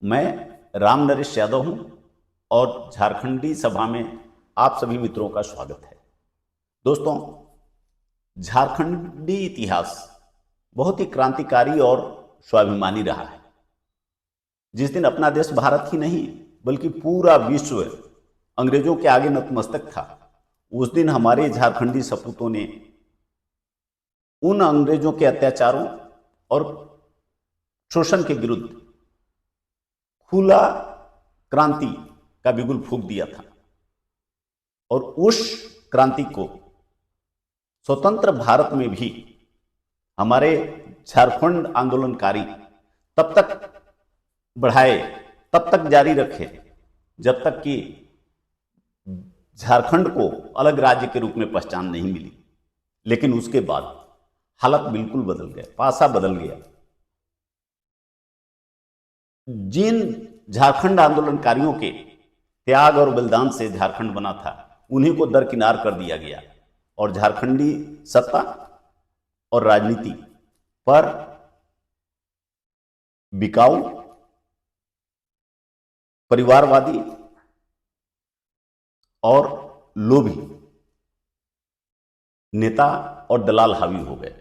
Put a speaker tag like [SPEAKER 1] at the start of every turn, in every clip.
[SPEAKER 1] मैं राम नरेश यादव हूं और झारखंडी सभा में आप सभी मित्रों का स्वागत है। दोस्तों, झारखंडी इतिहास बहुत ही क्रांतिकारी और स्वाभिमानी रहा है। जिस दिन अपना देश भारत ही नहीं बल्कि पूरा विश्व अंग्रेजों के आगे नतमस्तक था, उस दिन हमारे झारखंडी सपूतों ने उन अंग्रेजों के अत्याचारों और शोषण के विरुद्ध खुला क्रांति का बिगुल फूंक दिया था और उस क्रांति को स्वतंत्र भारत में भी हमारे झारखंड आंदोलनकारी तब तक बढ़ाए, तब तक जारी रखे जब तक कि झारखंड को अलग राज्य के रूप में पहचान नहीं मिली। लेकिन उसके बाद हालत बिल्कुल बदल गया, पासा बदल गया। जिन झारखंड आंदोलनकारियों के त्याग और बलिदान से झारखंड बना था, उन्हीं को दरकिनार कर दिया गया और झारखंडी सत्ता और राजनीति पर बिकाऊ, परिवारवादी और लोभी नेता और दलाल हावी हो गए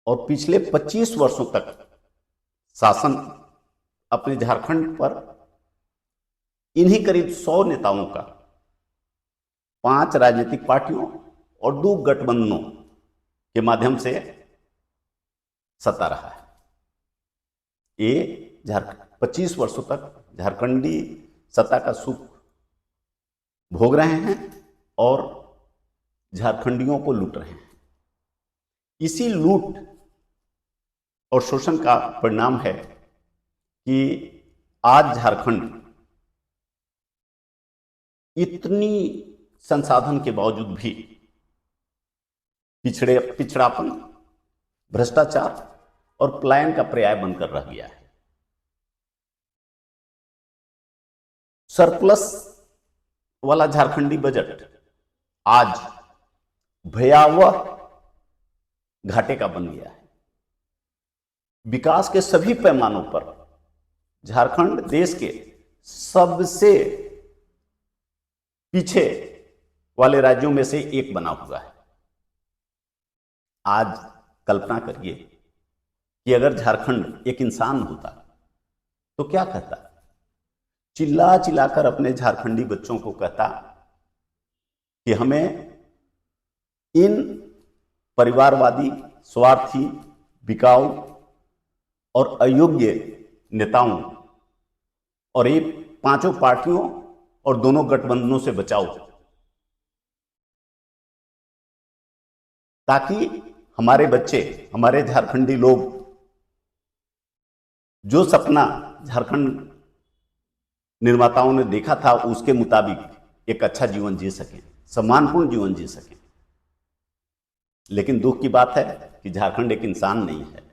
[SPEAKER 1] और पिछले 25 वर्षों तक शासन अपने झारखंड पर इन्हीं करीब 100 नेताओं का 5 राजनीतिक पार्टियों और 2 गठबंधनों के माध्यम से सत्ता रहा है। ये 25 वर्षों तक झारखंडी सत्ता का सुख भोग रहे हैं और झारखंडियों को लूट रहे हैं। इसी लूट और शोषण का परिणाम है कि आज झारखंड इतनी संसाधन के बावजूद भी पिछड़ापन, भ्रष्टाचार और पलायन का पर्याय बनकर रह गया है। सरप्लस वाला झारखंडी बजट आज भयावह घाटे का बन गया है। विकास के सभी पैमानों पर झारखंड देश के सबसे पीछे वाले राज्यों में से एक बना हुआ है। आज कल्पना करिए कि अगर झारखंड एक इंसान होता तो क्या कहता? चिल्ला चिल्लाकर अपने झारखंडी बच्चों को कहता कि हमें इन परिवारवादी, स्वार्थी, बिकाऊ और अयोग्य नेताओं और ये 5 पार्टियों और दोनों गठबंधनों से बचाओ, ताकि हमारे बच्चे, हमारे झारखंडी लोग जो सपना झारखंड निर्माताओं ने देखा था उसके मुताबिक एक अच्छा जीवन जी सकें, सम्मानपूर्ण जीवन जी सकें। लेकिन दुख की बात है कि झारखंड एक इंसान नहीं है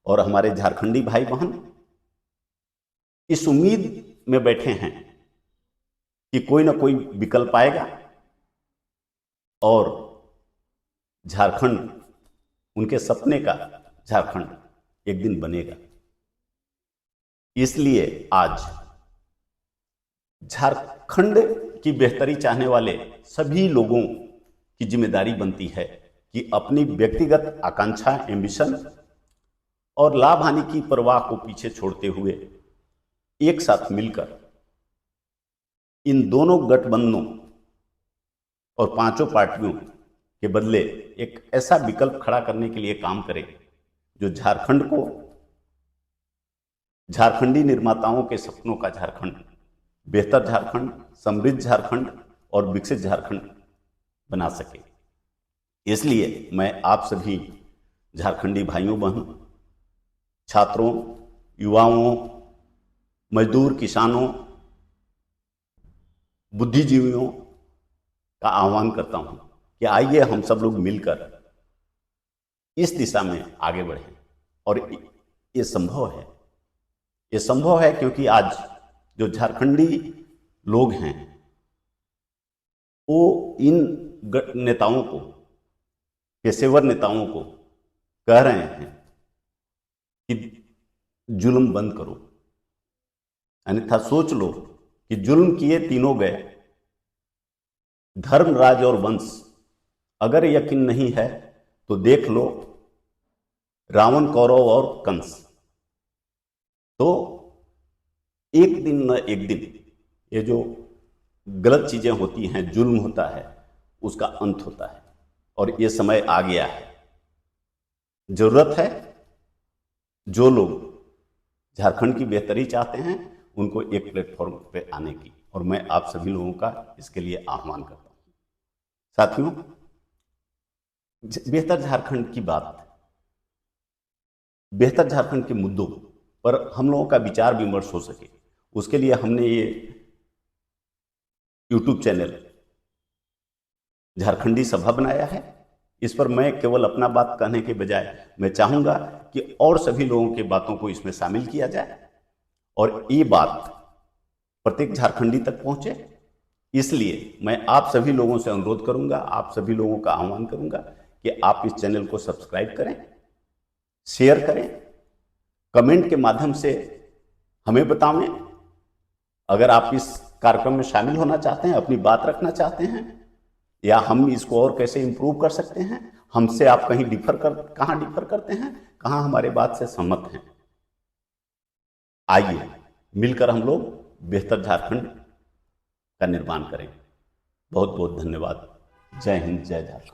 [SPEAKER 1] और हमारे झारखंडी भाई बहन इस उम्मीद में बैठे हैं कि कोई ना कोई विकल्प आएगा और झारखंड, उनके सपने का झारखंड एक दिन बनेगा। इसलिए आज झारखंड की बेहतरी चाहने वाले सभी लोगों की जिम्मेदारी बनती है कि अपनी व्यक्तिगत आकांक्षा, एम्बिशन और लाभ हानि की परवाह को पीछे छोड़ते हुए एक साथ मिलकर इन दोनों गठबंधनों और 5 पार्टियों के बदले एक ऐसा विकल्प खड़ा करने के लिए काम करें जो झारखंड को, झारखंडी निर्माताओं के सपनों का झारखंड, बेहतर झारखंड, समृद्ध झारखंड और विकसित झारखंड बना सके। इसलिए मैं आप सभी झारखंडी भाइयों बहनों, छात्रों, युवाओं, मजदूर, किसानों, बुद्धिजीवियों का आह्वान करता हूं कि आइए हम सब लोग मिलकर इस दिशा में आगे बढ़ें। और ये संभव है, ये संभव है क्योंकि आज जो झारखंडी लोग हैं वो इन नेताओं को, पेशेवर नेताओं को कह रहे हैं कि जुल्म बंद करो, अन्यथा सोच लो कि जुल्म किए तीनों गए, धर्म, राज और वंश। अगर यकीन नहीं है तो देख लो रावण, कौरव और कंस। तो एक दिन न एक दिन ये जो गलत चीजें होती हैं, जुल्म होता है, उसका अंत होता है और ये समय आ गया है। जरूरत है जो लोग झारखंड की बेहतरी चाहते हैं उनको एक प्लेटफॉर्म पे आने की, और मैं आप सभी लोगों का इसके लिए आह्वान करता हूं। साथियों, बेहतर झारखंड की बात, बेहतर झारखंड के मुद्दों पर हम लोगों का विचार विमर्श हो सके, उसके लिए हमने ये यूट्यूब चैनल झारखंडी सभा बनाया है। इस पर मैं केवल अपना बात कहने के बजाय मैं चाहूंगा कि और सभी लोगों की बातों को इसमें शामिल किया जाए और ये बात प्रत्येक झारखंडी तक पहुंचे। इसलिए मैं आप सभी लोगों से अनुरोध करूंगा, आप सभी लोगों का आह्वान करूंगा कि आप इस चैनल को सब्सक्राइब करें, शेयर करें, कमेंट के माध्यम से हमें बताएं। अगर आप इस कार्यक्रम में शामिल होना चाहते हैं, अपनी बात रखना चाहते हैं, या हम इसको और कैसे इंप्रूव कर सकते हैं, हमसे आप कहाँ डिफर करते हैं, कहाँ हमारे बात से सहमत हैं, आइए मिलकर हम लोग बेहतर झारखंड का निर्माण करें। बहुत बहुत धन्यवाद। जय हिंद, जय झारखंड।